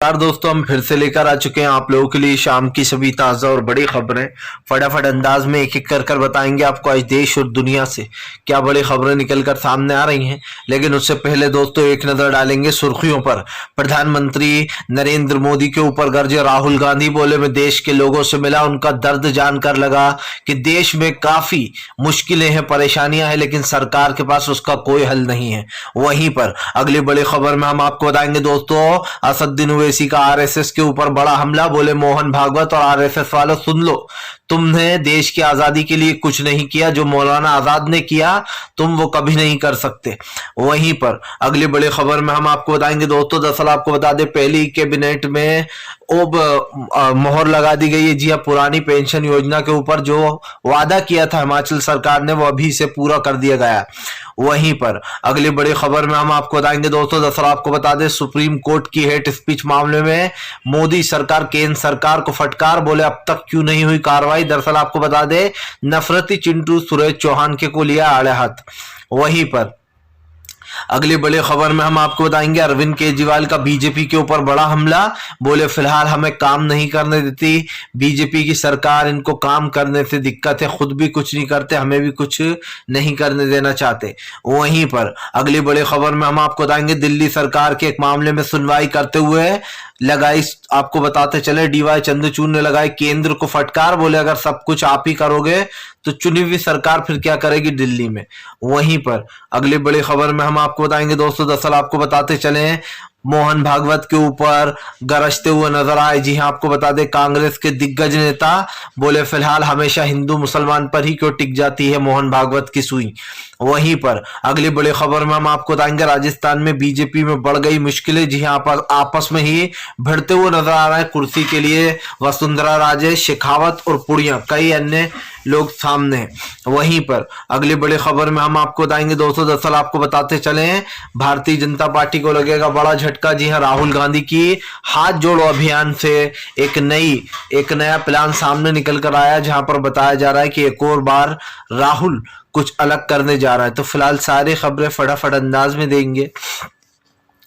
यार दोस्तों, हम फिर से लेकर आ चुके हैं आप लोगों के लिए शाम की सभी ताज़ा और बड़ी खबरें। फटाफट अंदाज में एक एक कर बताएंगे आपको आज देश और दुनिया से क्या बड़ी खबरें निकल कर सामने आ रही हैं। लेकिन उससे पहले दोस्तों एक नज़र डालेंगे सुर्खियों पर। प्रधानमंत्री नरेंद्र मोदी के ऊपर गरजे राहुल गांधी। बोले मैं देश के लोगों से मिला, उनका दर्द जानकर लगा कि देश में काफ़ी मुश्किलें हैं, परेशानियां हैं, लेकिन सरकार के पास उसका कोई हल नहीं है। वहीं पर अगली बड़ी खबर में हम आपको बताएंगे दोस्तों, असदुद्दीन ओवैसी का आरएसएस के ऊपर बड़ा हमला। बोले मोहन भागवत और आरएसएस वालों सुन लो, तुमने देश की आजादी के लिए कुछ नहीं किया, जो मौलाना आजाद ने किया तुम वो कभी नहीं कर सकते। वहीं पर अगली बड़ी खबर में हम आपको बताएंगे दोस्तों, दरअसल आपको बता दें पहली कैबिनेट में अब मोहर लगा दी गई है। जी हाँ, पुरानी पेंशन योजना के ऊपर जो वादा किया था हिमाचल सरकार ने वो अभी से पूरा कर दिया गया। वहीं पर अगली बड़ी खबर में हम आपको बताएंगे दोस्तों, दरअसल आपको बता दें सुप्रीम कोर्ट की हेट स्पीच मामले में मोदी सरकार केंद्र सरकार को फटकार। बोले अब तक क्यों नहीं हुई कार्रवाई। दरअसल आपको बता दें नफरती चिंटू सुरेश चौहान के को लिया आड़े हाथ। वहीं पर अगली बड़ी खबर में हम आपको बताएंगे अरविंद केजरीवाल का बीजेपी के ऊपर बड़ा हमला। बोले फिलहाल हमें काम नहीं करने देती बीजेपी की सरकार, इनको काम करने से दिक्कत है, खुद भी कुछ नहीं करते, हमें भी कुछ नहीं करने देना चाहते। वहीं पर अगली बड़ी खबर में हम आपको बताएंगे दिल्ली सरकार के एक मामले में सुनवाई करते हुए लगाई, आपको बताते चले डीवाई चंद्रचूड़ ने लगाई केंद्र को फटकार। बोले अगर सब कुछ आप ही करोगे तो चुनी हुई सरकार फिर क्या करेगी दिल्ली में। वहीं पर अगली बड़ी खबर में हम आपको बताएंगे दोस्तों, दरअसल आपको बताते चले मोहन भागवत के ऊपर गरजते हुए नजर आए। जी हाँ, आपको बता दें कांग्रेस के दिग्गज नेता बोले फिलहाल हमेशा हिंदू मुसलमान पर ही क्यों टिक जाती है मोहन भागवत की सुई। वहीं पर अगली बड़ी खबर में हम आपको बताएंगे राजस्थान में बीजेपी में बढ़ गई मुश्किलें। जी हाँ, आपस में ही भिड़ते हुए नजर आ रहे हैं कुर्सी के लिए वसुंधरा राजे, शेखावत और पुड़िया, कई अन्य लोग सामने हैं। वहीं पर अगली बड़ी खबर में हम आपको बताएंगे दोस्तों, दरअसल आपको बताते चले भारतीय जनता पार्टी को लगेगा बड़ा झटका। जी हाँ, राहुल गांधी की हाथ जोड़ो अभियान से एक नया प्लान सामने निकल कर आया, जहां पर बताया जा रहा है कि एक और बार राहुल कुछ अलग करने जा रहा है। तो फिलहाल सारी खबरें फटाफट अंदाज में देंगे,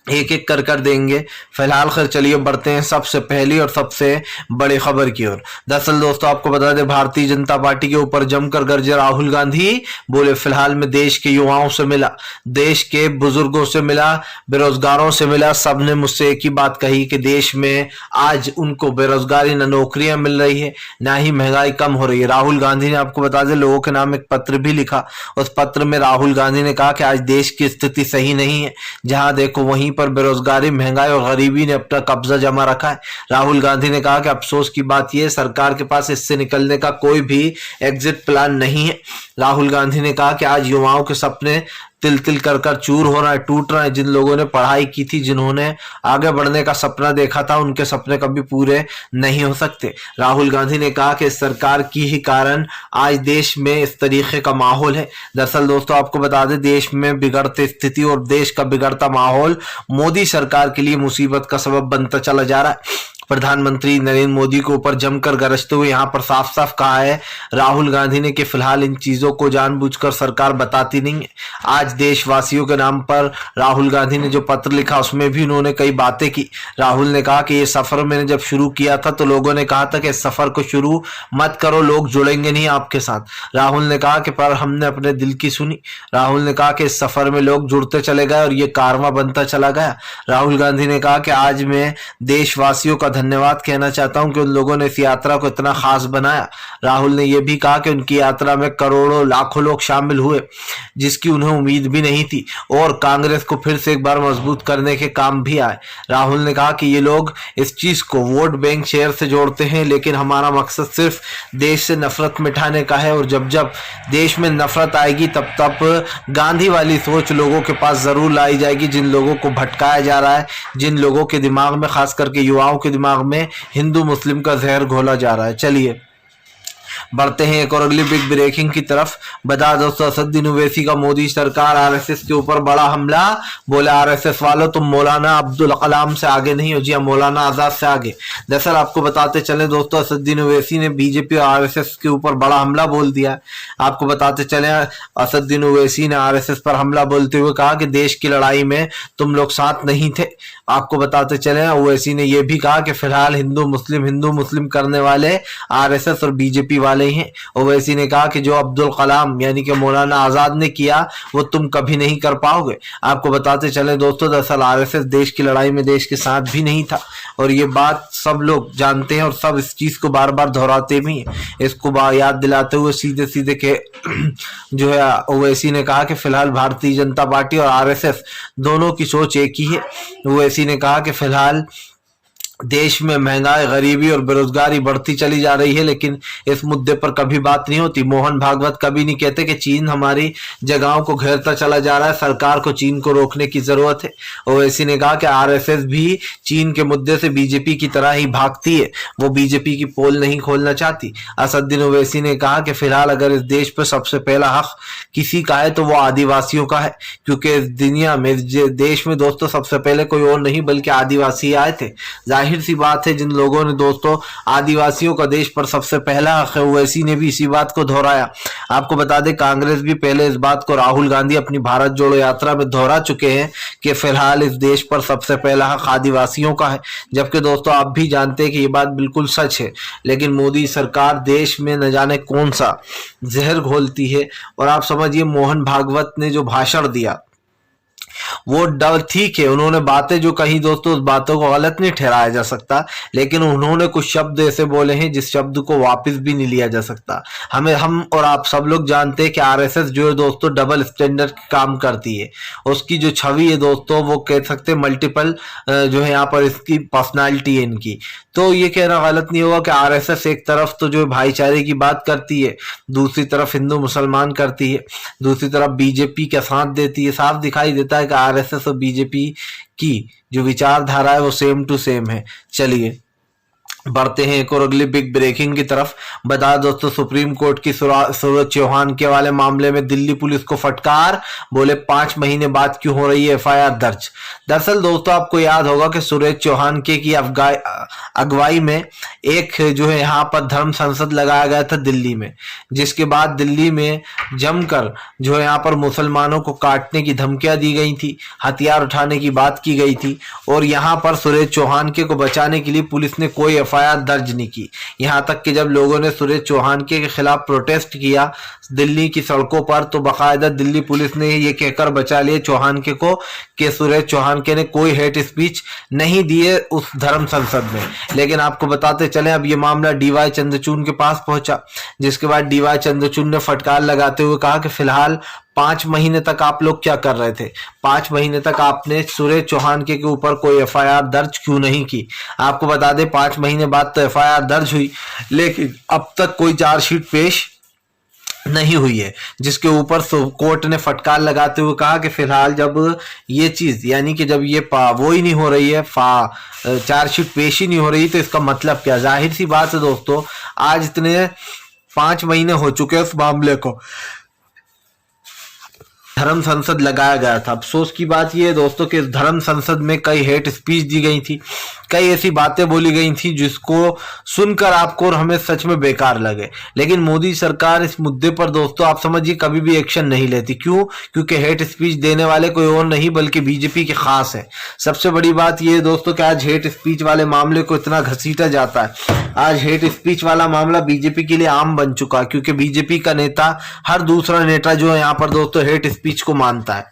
एक एक कर देंगे। फिलहाल खैर चलिए बढ़ते हैं सबसे पहली और सबसे बड़ी खबर की ओर। दरअसल दोस्तों आपको बता दें भारतीय जनता पार्टी के ऊपर जमकर गरजे राहुल गांधी। बोले फिलहाल मैं देश के युवाओं से मिला, देश के बुजुर्गों से मिला, बेरोजगारों से मिला, सबने मुझसे एक ही बात कही कि देश में आज उनको बेरोजगारी, न नौकरियां मिल रही है, ना ही महंगाई कम हो रही है। राहुल गांधी ने आपको बता दें लोगों के नाम एक पत्र भी लिखा। उस पत्र में राहुल गांधी ने कहा कि आज देश की स्थिति सही नहीं है, जहां देखो वहीं पर बेरोजगारी, महंगाई और गरीबी ने अपना कब्जा जमा रखा है। राहुल गांधी ने कहा कि अफसोस की बात यह सरकार के पास इससे निकलने का कोई भी एग्जिट प्लान नहीं है। राहुल गांधी ने कहा कि आज युवाओं के सपने तिल तिल कर चूर हो रहा है, टूट रहा है। जिन लोगों ने पढ़ाई की थी, जिन्होंने आगे बढ़ने का सपना देखा था, उनके सपने कभी पूरे नहीं हो सकते। राहुल गांधी ने कहा कि इस सरकार की ही कारण आज देश में इस तरीके का माहौल है। दरअसल दोस्तों आपको बता दें देश में बिगड़ती स्थिति और देश का बिगड़ता माहौल मोदी सरकार के लिए मुसीबत का सबब बनता चला जा रहा है। प्रधानमंत्री नरेंद्र मोदी के ऊपर जमकर गरजते हुए यहां पर साफ साफ कहा है राहुल गांधी ने कि फिलहाल इन चीजों को जानबूझकर सरकार बताती नहीं है। आज देशवासियों के नाम पर राहुल गांधी ने जो पत्र लिखा उसमें भी उन्होंने कई बातें की। राहुल ने कहा कि ये सफर मैंने जब शुरू किया था तो लोगों ने कहा था कि इस सफर को शुरू मत करो, लोग जुड़ेंगे नहीं आपके साथ। राहुल ने कहा कि पर हमने अपने दिल की सुनी। राहुल ने कहा कि इस सफर में लोग जुड़ते चले गए और ये कारवा बनता चला गया। राहुल गांधी ने कहा कि आज मैं देशवासियों का धन्यवाद कहना चाहता हूं कि उन लोगों ने इस यात्रा को इतना खास बनाया। राहुल ने यह भी कहा कि उनकी यात्रा में करोड़ों लाखों लोग शामिल हुए, जिसकी उन्हें उम्मीद भी नहीं थी, और कांग्रेस को फिर से एक बार मजबूत करने के काम भी आए। राहुल ने कहा कि ये लोग इस चीज को वोट बैंक शेयर से जोड़ते हैं, लेकिन हमारा मकसद सिर्फ देश से नफरत मिटाने का है, और जब जब देश में नफरत आएगी तब तब गांधी वाली सोच लोगों के पास जरूर लाई जाएगी। जिन लोगों को भटकाया जा रहा है, जिन लोगों के दिमाग में, खास करके युवाओं के दिमाग में हिंदू मुस्लिम का जहर घोला जा रहा है। चलिए बढ़ते हैं एक और अगली बिग ब्रेकिंग की तरफ। बता दोस्तों, असदुद्दीन ओवैसी का मोदी सरकार आरएसएस के ऊपर बड़ा हमला। बोले आरएसएस वालों, तुम मौलाना अब्दुल कलाम से आगे नहीं हो, जी हाँ, मौलाना आजाद से आगे। दरअसल आपको बताते चले दोस्तों, असदुद्दीन ओवैसी ने बीजेपी और आरएसएस के ऊपर बड़ा हमला बोल दिया। आपको बताते चले, असदुद्दीन ओवैसी ने आरएसएस पर हमला बोलते हुए कहा कि देश की लड़ाई में तुम लोग साथ नहीं थे। आपको बताते चले, ओवैसी ने यह भी कहा कि फिलहाल हिंदू मुस्लिम करने वाले आरएसएस और बीजेपी वाले ही हैं। ओवैसी ने कहा कि जो अब्दुल कलाम यानी कि मौलाना आजाद ने किया वो तुम कभी नहीं कर पाओगे। आपको बताते चले दोस्तों, दरअसल आरएसएस देश की लड़ाई में देश के साथ भी नहीं था और ये बात सब लोग जानते हैं और सब इस चीज को बार बार दोहराते भी हैं। इसको याद दिलाते हुए सीधे सीधे के जो है ओवैसी ने कहा कि फिलहाल भारतीय जनता पार्टी और आरएसएस दोनों की सोच एक ही है। ओवैसी ने कहा कि फिलहाल देश में महंगाई, गरीबी और बेरोजगारी बढ़ती चली जा रही है, लेकिन इस मुद्दे पर कभी बात नहीं होती। मोहन भागवत कभी नहीं कहते कि चीन हमारी जगहों को घेरता चला जा रहा है, सरकार को चीन को रोकने की जरूरत है। ओवैसी ने कहा कि आरएसएस भी चीन के मुद्दे से बीजेपी की तरह ही भागती है, वो बीजेपी की पोल नहीं खोलना चाहती। असदुद्दीन ओवैसी ने कहा कि फिलहाल अगर इस देश पर सबसे पहला हक किसी का है तो वो आदिवासियों का है, क्योंकि इस दुनिया में, देश में दोस्तों सबसे पहले कोई और नहीं बल्कि आदिवासी आए थे। जाहिर सी बात है, जिन लोगों ने दोस्तों आदिवासियों का देश पर सबसे पहला हक है, ओवैसी ने भी इसी बात को दोहराया। आपको बता दें, कांग्रेस भी पहले इस बात को राहुल गांधी अपनी भारत जोड़ो यात्रा में दोहरा चुके हैं कि फिलहाल इस देश पर सबसे पहला हक आदिवासियों का है, जबकि दोस्तों आप भी जानते हैं कि ये बात बिल्कुल सच है। लेकिन मोदी सरकार देश में न जाने कौन सा जहर घोलती है। और आप समझिए, मोहन भागवत ने जो भाषण दिया वो डर, ठीक है, उन्होंने बातें जो कही दोस्तों, उस बातों को गलत नहीं ठहराया जा सकता, लेकिन उन्होंने कुछ शब्द ऐसे बोले हैं जिस शब्द को वापस भी नहीं लिया जा सकता। हम और आप सब लोग जानते हैं कि आरएसएस जो है दोस्तों डबल स्टैंडर्ड काम करती है। उसकी जो छवि है दोस्तों, वो कह सकते हैं मल्टीपल जो है यहाँ पर इसकी पर्सनालिटी है इनकी। तो ये कहना गलत नहीं होगा कि आरएसएस एक तरफ तो जो भाईचारे की बात करती है, दूसरी तरफ हिंदू मुसलमान करती है, दूसरी तरफ बीजेपी का साथ देती है। साफ दिखाई देता है कि आरएसएस और बीजेपी की जो विचारधारा है वो सेम टू सेम है। चलिए बढ़ते हैं एक और अगली बिग ब्रेकिंग की तरफ। बता दोस्तों, सुप्रीम कोर्ट की सूरज चौहान के वाले मामले में दिल्ली पुलिस को फटकार। बोले 5 महीने बाद क्यों हो रही है एफआईआर दर्ज। दरअसल दोस्तों आपको याद होगा कि सूरज चौहान के की अगुवाई में एक जो है यहाँ पर धर्म संसद लगाया गया था दिल्ली में, जिसके बाद दिल्ली में जमकर जो है यहाँ पर मुसलमानों को काटने की धमकियां दी गई थी, हथियार उठाने की बात की गई थी और यहाँ पर सूरज चौहान के को बचाने के लिए पुलिस ने कोई एफआईआर दर्ज नहीं की। यहाँ तक कि जब लोगों ने सूरज चौहान के खिलाफ प्रोटेस्ट किया दिल्ली की सड़कों पर, तो बाकायदा दिल्ली पुलिस ने ये कहकर बचा लिया चौहान के को कि सूरज चौहान के ने कोई हेट स्पीच नहीं दी है उस धर्म संसद में। लेकिन आपको बताते चले, अब ये मामला डीवाई चंद्रचूड़ के पास पहुंचा, जिसके बाद डीवाई चंद्रचूड़ ने फटकार लगाते हुए कहा कि फिलहाल 5 महीने तक आप लोग क्या कर रहे थे, 5 महीने तक आपने सूरज चौहान के ऊपर कोई एफआईआर दर्ज क्यों नहीं की। आपको बता दें 5 महीने बाद तो एफआईआर दर्ज हुई, लेकिन अब तक कोई चार्जशीट पेश नहीं हुई है, जिसके ऊपर कोर्ट ने फटकार लगाते हुए कहा कि फिलहाल जब ये चीज यानी कि जब ये वो ही नहीं हो रही है, चार्जशीट पेश ही नहीं हो रही, तो इसका मतलब क्या। जाहिर सी बात है दोस्तों, आज इतने 5 महीने हो चुके हैं उस मामले को, धर्म संसद लगाया गया था। अफसोस की बात यह है दोस्तों कि इस धर्म संसद में कई हेट स्पीच दी गई थी, कई ऐसी बातें बोली गई थी जिसको सुनकर आपको और हमें सच में बेकार लगे। लेकिन मोदी सरकार इस मुद्दे पर दोस्तों आप समझिए कभी भी एक्शन नहीं लेती। क्यों? क्योंकि हेट स्पीच देने वाले कोई और नहीं बल्कि बीजेपी के खास है। सबसे बड़ी बात यह है दोस्तों कि आज हेट स्पीच वाले मामले को इतना घसीटा जाता है। आज हेट स्पीच वाला मामला बीजेपी के लिए आम बन चुका है, क्योंकि बीजेपी का नेता, हर दूसरा नेता जो है यहाँ पर दोस्तों हेट स्पीच को मानता है।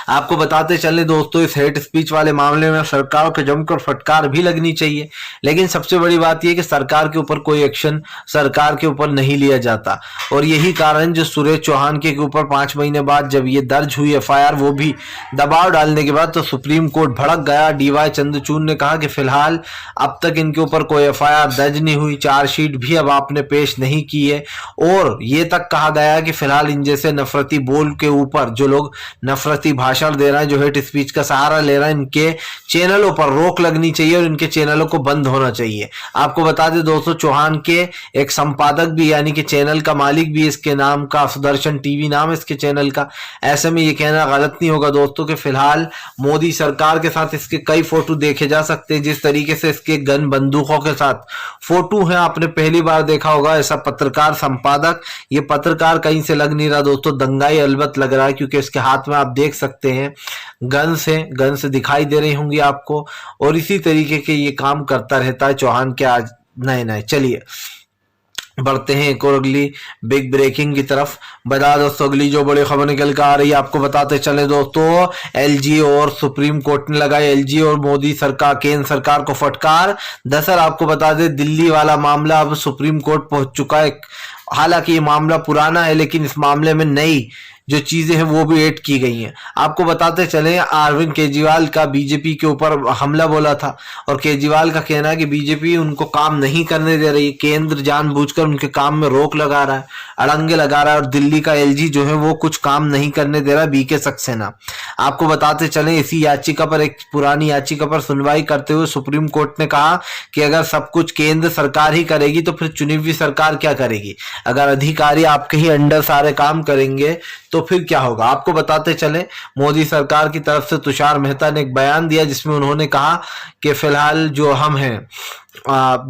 आपको बताते चले दोस्तों, इस हेट स्पीच वाले मामले में सरकार को जमकर फटकार भी लगनी चाहिए, लेकिन सबसे बड़ी बात यह कि सरकार के ऊपर कोई एक्शन सरकार के ऊपर नहीं लिया जाता। और यही कारण जो सूरज चौहान के ऊपर 5 महीने बाद जब ये दर्ज हुई एफआईआर, वो भी दबाव डालने के बाद, तो सुप्रीम कोर्ट भड़क गया। डीवाई चंद्रचूड़ ने कहा कि फिलहाल अब तक इनके ऊपर कोई एफआईआर दर्ज नहीं हुई, चार्जशीट भी अब आपने पेश नहीं की है, और ये तक कहा गया कि फिलहाल इन जैसे नफरती बोल के ऊपर, जो लोग नफरती भाषण दे रहे हैं, जो हेट स्पीच का सहारा ले रहे हैं, इनके चैनलों पर रोक लगनी चाहिए और इनके चैनलों को बंद होना चाहिए। आपको बता दें दोस्तों, चौहान के एक संपादक भी यानी कि चैनल का मालिक भी इसके नाम का सुदर्शन टीवी नाम है इसके चैनल का। ऐसे में ये कहना गलत नहीं होगा दोस्तों कि फिलहाल मोदी सरकार के साथ इसके कई फोटो देखे जा सकते हैं। जिस तरीके से इसके गन बंदूकों के साथ फोटो है, आपने पहली बार देखा होगा ऐसा पत्रकार संपादक। ये पत्रकार कहीं से लग नहीं रहा दोस्तों, दंगाई अलबत लग रहा है, क्योंकि इसके हाथ में आप देख सकते हैं गन से दिखाई दे रही होंगी आपको। और इसी तरीके के ये काम करता रहता है चौहान के आज नए नए। चलिए बढ़ते हैं एक और अगली बिग ब्रेकिंग की तरफ। बता दोस्तों, अगली जो बड़ी खबर निकल कर आ रही है आपको बताते चले दोस्तों, एलजी और सुप्रीम कोर्ट ने लगाई एलजी और मोदी सरकार केंद्र सरकार को फटकार। दरअसल आपको बता दें, दिल्ली वाला मामला अब सुप्रीम कोर्ट पहुंच चुका है। हालांकि ये मामला पुराना है, लेकिन इस मामले में नई जो चीजें हैं वो भी ऐड की गई हैं। आपको बताते चले, अरविंद केजरीवाल का बीजेपी के ऊपर हमला बोला था और केजरीवाल का कहना है कि बीजेपी उनको काम नहीं करने दे रही है, केंद्र जानबूझकर उनके काम में रोक लगा रहा है, अड़ंगे लगा रहा है, और दिल्ली का एलजी जो है वो कुछ काम नहीं करने दे रहा है, बीके सक्सेना। आपको बताते चले, इसी याचिका पर, एक पुरानी याचिका पर सुनवाई करते हुए सुप्रीम कोर्ट ने कहा कि अगर सब कुछ केंद्र सरकार ही करेगी तो फिर चुनी हुई सरकार क्या करेगी। अगर अधिकारी आपके ही अंडर सारे काम करेंगे तो फिर क्या होगा। आपको बताते चले, मोदी सरकार की तरफ से तुषार मेहता ने एक बयान दिया जिसमें उन्होंने कहा कि फिलहाल जो हम हैं,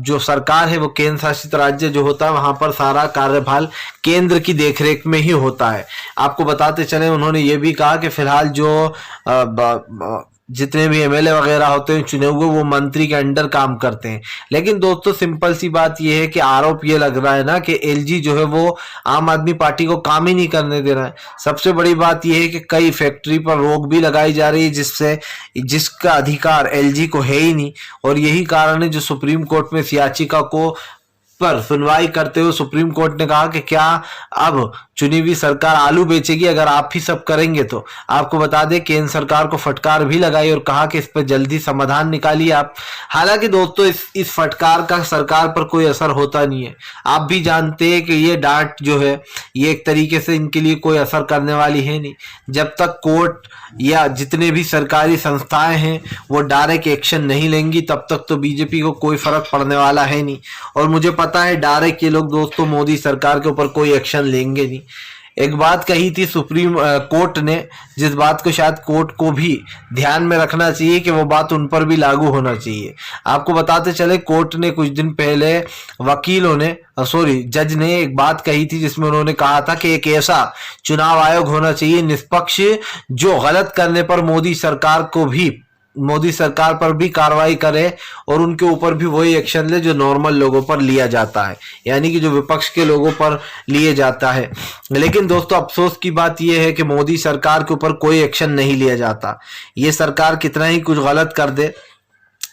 जो सरकार है वो केंद्र शासित राज्य जो होता है वहां पर सारा कार्यभार केंद्र की देखरेख में ही होता है। आपको बताते चले, उन्होंने ये भी कहा कि फिलहाल जो जितने भी एमएलए वगैरह होते हैं चुने हुए, वो मंत्री के अंडर काम करते हैं। लेकिन दोस्तों सिंपल सी बात यह है कि आरोप ये लग रहा है ना कि एलजी जो है वो आम आदमी पार्टी को काम ही नहीं करने दे रहा है। सबसे बड़ी बात यह है कि कई फैक्ट्री पर रोक भी लगाई जा रही है जिसका अधिकार एलजी को है ही नहीं। और यही कारण है जो सुप्रीम कोर्ट में इस याचिका को पर सुनवाई करते हुए सुप्रीम कोर्ट ने कहा कि क्या अब चुनी हुई सरकार आलू बेचेगी अगर आप ही सब करेंगे तो। आपको बता दें, केंद्र सरकार को फटकार भी लगाई और कहा कि इस पर जल्दी समाधान निकालिए आप। हालांकि दोस्तों इस फटकार का सरकार पर कोई असर होता नहीं है। आप भी जानते हैं कि ये डांट जो है ये एक तरीके से इनके लिए कोई असर करने वाली है नहीं। जब तक कोर्ट या जितने भी सरकारी संस्थाएं हैं वो डायरेक्ट एक्शन नहीं लेंगी तब तक तो बीजेपी को कोई फर्क पड़ने वाला है नहीं। और मुझे पता है डायरेक्ट ये लोग दोस्तों मोदी सरकार के ऊपर कोई एक्शन लेंगे नहीं। एक बात कही थी सुप्रीम कोर्ट ने, जिस बात को शायद कोर्ट को भी ध्यान में रखना चाहिए कि वो बात उन पर भी लागू होना चाहिए। आपको बताते चले, कोर्ट ने कुछ दिन पहले जज ने एक बात कही थी जिसमें उन्होंने कहा था कि एक ऐसा चुनाव आयोग होना चाहिए निष्पक्ष, जो गलत करने पर मोदी सरकार पर भी कार्रवाई करे और उनके ऊपर भी वही एक्शन ले जो नॉर्मल लोगों पर लिया जाता है, यानी कि जो विपक्ष के लोगों पर लिए जाता है। लेकिन दोस्तों अफसोस की बात यह है कि मोदी सरकार के ऊपर कोई एक्शन नहीं लिया जाता। ये सरकार कितना ही कुछ गलत कर दे,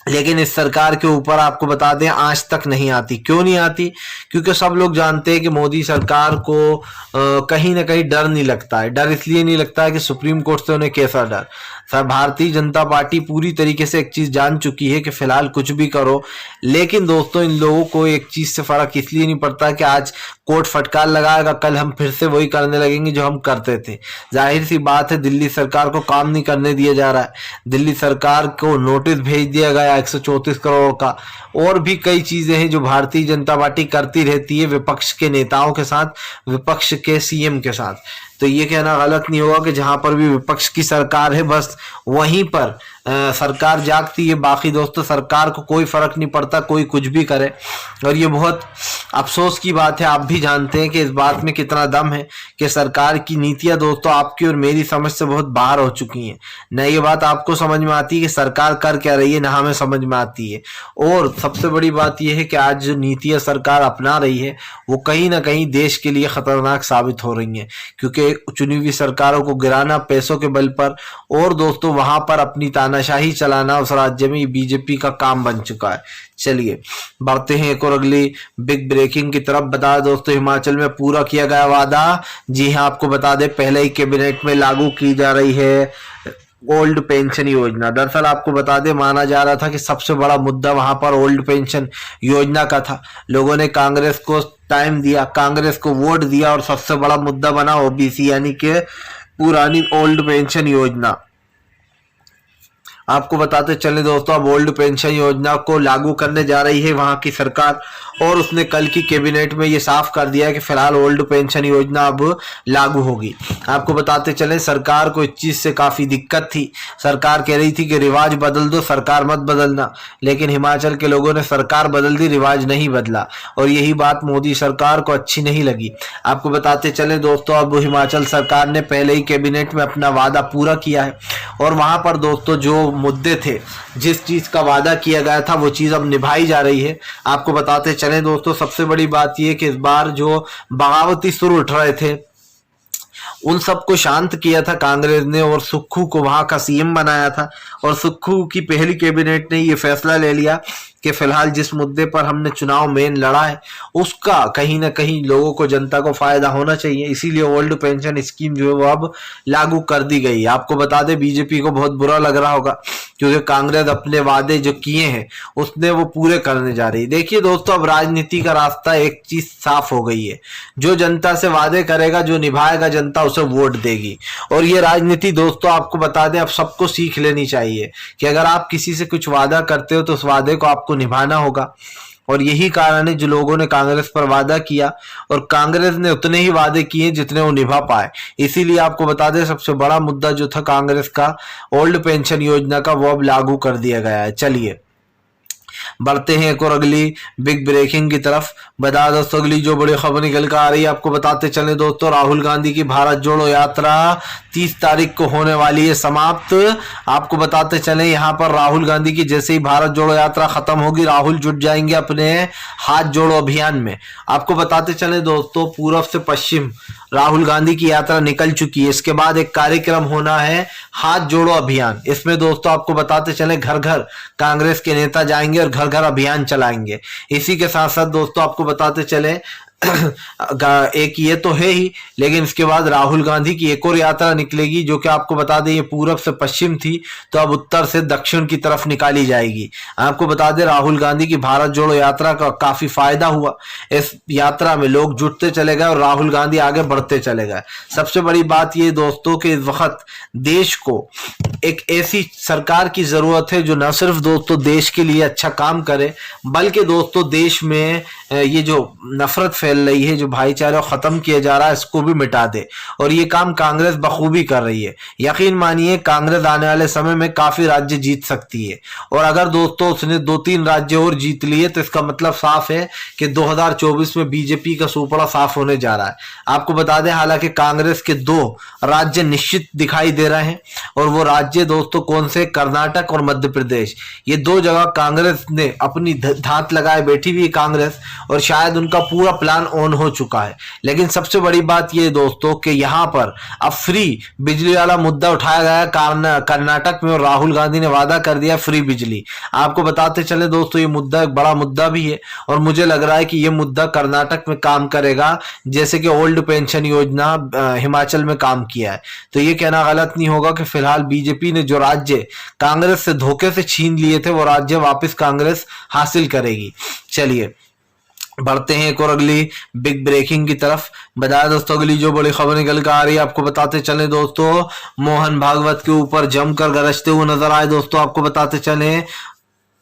लेकिन इस सरकार के ऊपर आपको बता दें आज तक नहीं आती। क्यों नहीं आती? क्योंकि सब लोग जानते हैं कि मोदी सरकार को कहीं ना कहीं डर नहीं लगता है। डर इसलिए नहीं लगता है कि सुप्रीम कोर्ट से उन्हें कैसा डर। सर, भारतीय जनता पार्टी पूरी तरीके से एक चीज जान चुकी है कि फिलहाल कुछ भी करो, लेकिन दोस्तों इन लोगों को एक चीज से फर्क इसलिए नहीं पड़ता कि आज कोर्ट फटकार लगाएगा, कल हम फिर से वही करने लगेंगे जो हम करते थे। जाहिर सी बात है, दिल्ली सरकार को काम नहीं करने दिया जा रहा है। दिल्ली सरकार को नोटिस भेज दिया गया 134 करोड़ का। और भी कई चीजें हैं जो भारतीय जनता पार्टी करती रहती है विपक्ष के नेताओं के साथ, विपक्ष के सीएम के साथ। तो ये कहना गलत नहीं होगा कि जहां पर भी विपक्ष की सरकार है बस वहीं पर सरकार जागती है। बाकी दोस्तों सरकार को कोई फर्क नहीं पड़ता, कोई कुछ भी करे। और ये बहुत अफसोस की बात है। आप भी जानते हैं कि इस बात में कितना दम है कि सरकार की नीतियां दोस्तों आपकी और मेरी समझ से बहुत बाहर हो चुकी हैं। न ये बात आपको समझ में आती है कि सरकार कर क्या रही है, ना हमें समझ में आती है। और सबसे बड़ी बात यह है कि आज जो नीतियां सरकार अपना रही है वो कहीं ना कहीं देश के लिए खतरनाक साबित हो रही है, क्योंकि चुनी हुई सरकारों को गिराना पैसों के बल पर और दोस्तों वहां पर अपनी तानाशाही चलाना उस राज्य में बीजेपी का काम बन चुका है। चलिए बढ़ते हैं एक और अगली बिग ब्रेकिंग की तरफ। बता दोस्तों, हिमाचल में पूरा किया गया वादा। जी हाँ, आपको बता दें पहले ही कैबिनेट में लागू की जा रही है ओल्ड पेंशन योजना। दरअसल आपको बता दें, माना जा रहा था कि सबसे बड़ा मुद्दा वहां पर ओल्ड पेंशन योजना का था। लोगों ने कांग्रेस को टाइम दिया, कांग्रेस को वोट दिया और सबसे बड़ा मुद्दा बना ओबीसी यानी कि पुरानी ओल्ड पेंशन योजना। आपको बताते चले दोस्तों, अब ओल्ड पेंशन योजना को लागू करने जा रही है वहां की सरकार, और उसने कल की कैबिनेट में ये साफ कर दिया है कि फिलहाल ओल्ड पेंशन योजना अब लागू होगी। आपको बताते चले, सरकार को इस चीज से काफी दिक्कत थी। सरकार कह रही थी कि रिवाज बदल दो, सरकार मत बदलना, लेकिन हिमाचल के लोगों ने सरकार बदल दी, रिवाज नहीं बदला, और यही बात मोदी सरकार को अच्छी नहीं लगी। आपको बताते चले दोस्तों, अब हिमाचल सरकार ने पहले ही कैबिनेट में अपना वादा पूरा किया है, और वहां पर दोस्तों जो मुद्दे थे, जिस चीज का वादा किया गया था, वो चीज अब निभाई जा रही है। आपको बताते चले दोस्तों, सबसे बड़ी बात यह कि इस बार जो बगावती सुर उठ रहे थे, उन सबको शांत किया था कांग्रेस ने, और सुक्खू को वहां का सीएम बनाया था। और सुक्खू की पहली कैबिनेट ने यह फैसला ले लिया कि फिलहाल जिस मुद्दे पर हमने चुनाव मेन लड़ा है, उसका कहीं ना कहीं लोगों को, जनता को फायदा होना चाहिए, इसीलिए ओल्ड पेंशन स्कीम जो है वो अब लागू कर दी गई। आपको बता दें, बीजेपी को बहुत बुरा लग रहा होगा, क्योंकि कांग्रेस अपने वादे जो किए हैं उसने वो पूरे करने जा रही। देखिए दोस्तों, अब राजनीति का रास्ता एक चीज साफ हो गई है, जो जनता से वादे करेगा, जो निभाएगा, जनता उसे वोट देगी। और ये राजनीति दोस्तों, आपको बता दें, अब सबको सीख लेनी चाहिए कि अगर आप किसी से कुछ वादा करते हो तो उस वादे को आपको निभाना होगा। और यही कारण है जो लोगों ने कांग्रेस पर वादा किया, और कांग्रेस ने उतने ही वादे किए जितने वो निभा पाए। इसीलिए आपको बता दें, सबसे बड़ा मुद्दा जो था कांग्रेस का, ओल्ड पेंशन योजना का, वो अब लागू कर दिया गया है। चलिए बढ़ते हैं एक और अगली बिग ब्रेकिंग की तरफ। बता दोस्तों, अगली जो बड़ी खबर निकल कर आ रही है, आपको बताते चले दोस्तों, राहुल गांधी की भारत जोड़ो यात्रा 30 तारीख को होने वाली है समाप्त। आपको बताते चले, यहाँ पर राहुल गांधी की जैसे ही भारत जोड़ो यात्रा खत्म होगी, राहुल जुट जाएंगे अपने हाथ जोड़ो अभियान में। आपको बताते चले दोस्तों, पूर्व से पश्चिम राहुल गांधी की यात्रा निकल चुकी है। इसके बाद एक कार्यक्रम होना है, हाथ जोड़ो अभियान। इसमें दोस्तों आपको बताते चले, घर घर कांग्रेस के नेता जाएंगे और घर घर अभियान चलाएंगे। इसी के साथ साथ दोस्तों आपको बताते चले, एक ये तो है ही, लेकिन इसके बाद राहुल गांधी की एक और यात्रा निकलेगी, जो कि आपको बता दें, ये पूरब से पश्चिम थी, तो अब उत्तर से दक्षिण की तरफ निकाली जाएगी। आपको बता दें, राहुल गांधी की भारत जोड़ो यात्रा का काफी फायदा हुआ। इस यात्रा में लोग जुटते चले गए और राहुल गांधी आगे बढ़ते चले गए। सबसे बड़ी बात ये दोस्तों कि इस वक्त देश को एक ऐसी सरकार की जरूरत है जो न सिर्फ दोस्तों देश के लिए अच्छा काम करे, बल्कि दोस्तों देश में ये जो नफरत फैल रही है, जो भाईचारा खत्म किया जा रहा है, इसको भी मिटा दे। और ये काम कांग्रेस बखूबी कर रही है। यकीन मानिए, कांग्रेस आने वाले समय में काफी राज्य जीत सकती है, और अगर दोस्तों उसने 2-3 राज्य और जीत लिए तो इसका मतलब साफ है कि 2024 में बीजेपी का सुपड़ा साफ होने जा रहा है। आपको बता दें, हालांकि कांग्रेस के 2 राज्य निश्चित दिखाई दे रहे हैं, और वो राज्य दोस्तों कौन से, कर्नाटक और मध्य प्रदेश। ये 2 जगह कांग्रेस ने अपनी धात लगाए बैठी हुई कांग्रेस, और शायद उनका पूरा प्लान ऑन हो चुका है। लेकिन सबसे बड़ी बात यह दोस्तों कि यहां पर अब फ्री बिजली वाला मुद्दा उठाया गया कर्नाटक में, और राहुल गांधी ने वादा कर दिया फ्री बिजली। आपको बताते चले दोस्तों, ये मुद्दा एक बड़ा मुद्दा भी है, और मुझे लग रहा है कि यह मुद्दा कर्नाटक में काम करेगा, जैसे कि ओल्ड पेंशन योजना हिमाचल में काम किया है। तो ये कहना गलत नहीं होगा कि फिलहाल बीजेपी ने जो राज्य कांग्रेस से धोखे से छीन लिए थे, वो राज्य वापस कांग्रेस हासिल करेगी। चलिए बढ़ते हैं एक और अगली बिग ब्रेकिंग की तरफ। बताया दोस्तों, अगली जो बड़ी खबर निकल कर आ रही है, आपको बताते चले दोस्तों, मोहन भागवत के ऊपर जमकर गरजते हुए नजर आए। दोस्तों आपको बताते चले,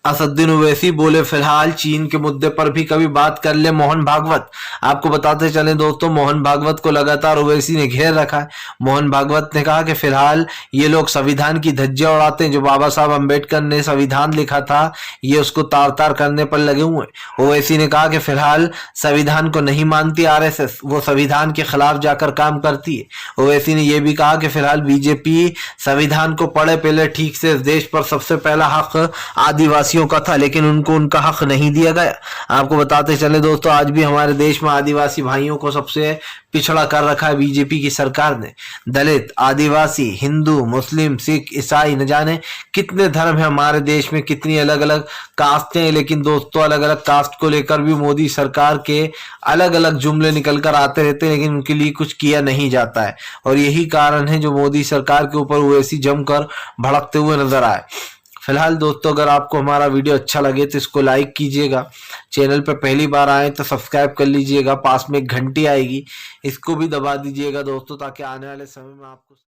असदुद्दीन ओवैसी बोले फिलहाल चीन के मुद्दे पर भी कभी बात कर ले मोहन भागवत। आपको बताते चले दोस्तों, मोहन भागवत को लगातार ओवैसी ने घेर रखा है। मोहन भागवत ने कहा कि फिलहाल ये लोग संविधान की धज्जियां उड़ाते हैं, जो बाबा साहब अम्बेडकर ने संविधान लिखा था, ये उसको तार तार करने पर लगे हुए हैं। ओवैसी ने कहा कि फिलहाल संविधान को नहीं मानती आरएसएस, वो संविधान के खिलाफ जाकर काम करती है। ओवैसी ने यह भी कहा कि फिलहाल बीजेपी संविधान को पढ़े पहले ठीक से, इस देश पर सबसे पहला हक आदिवासी का था, लेकिन उनको उनका हक नहीं दिया गया। आपको बताते चले दोस्तों, आज भी हमारे देश में आदिवासी भाइयों को सबसे पिछड़ा कर रखा है बीजेपी की सरकार ने। दलित, आदिवासी, हिंदू, मुस्लिम, सिख, ईसाई, न जाने कितने धर्म है हमारे देश में, कितनी अलग अलग कास्ट हैं, लेकिन दोस्तों अलग अलग कास्ट को लेकर भी मोदी सरकार के अलग अलग जुमले निकल कर आते रहते हैं, लेकिन उनके लिए कुछ किया नहीं जाता है। और यही कारण है जो मोदी सरकार के ऊपर वो ऐसी जमकर भड़कते हुए नजर आए। फिलहाल दोस्तों, अगर आपको हमारा वीडियो अच्छा लगे तो इसको लाइक कीजिएगा। चैनल पर पहली बार आए तो सब्सक्राइब कर लीजिएगा। पास में एक घंटी आएगी, इसको भी दबा दीजिएगा दोस्तों, ताकि आने वाले समय में आपको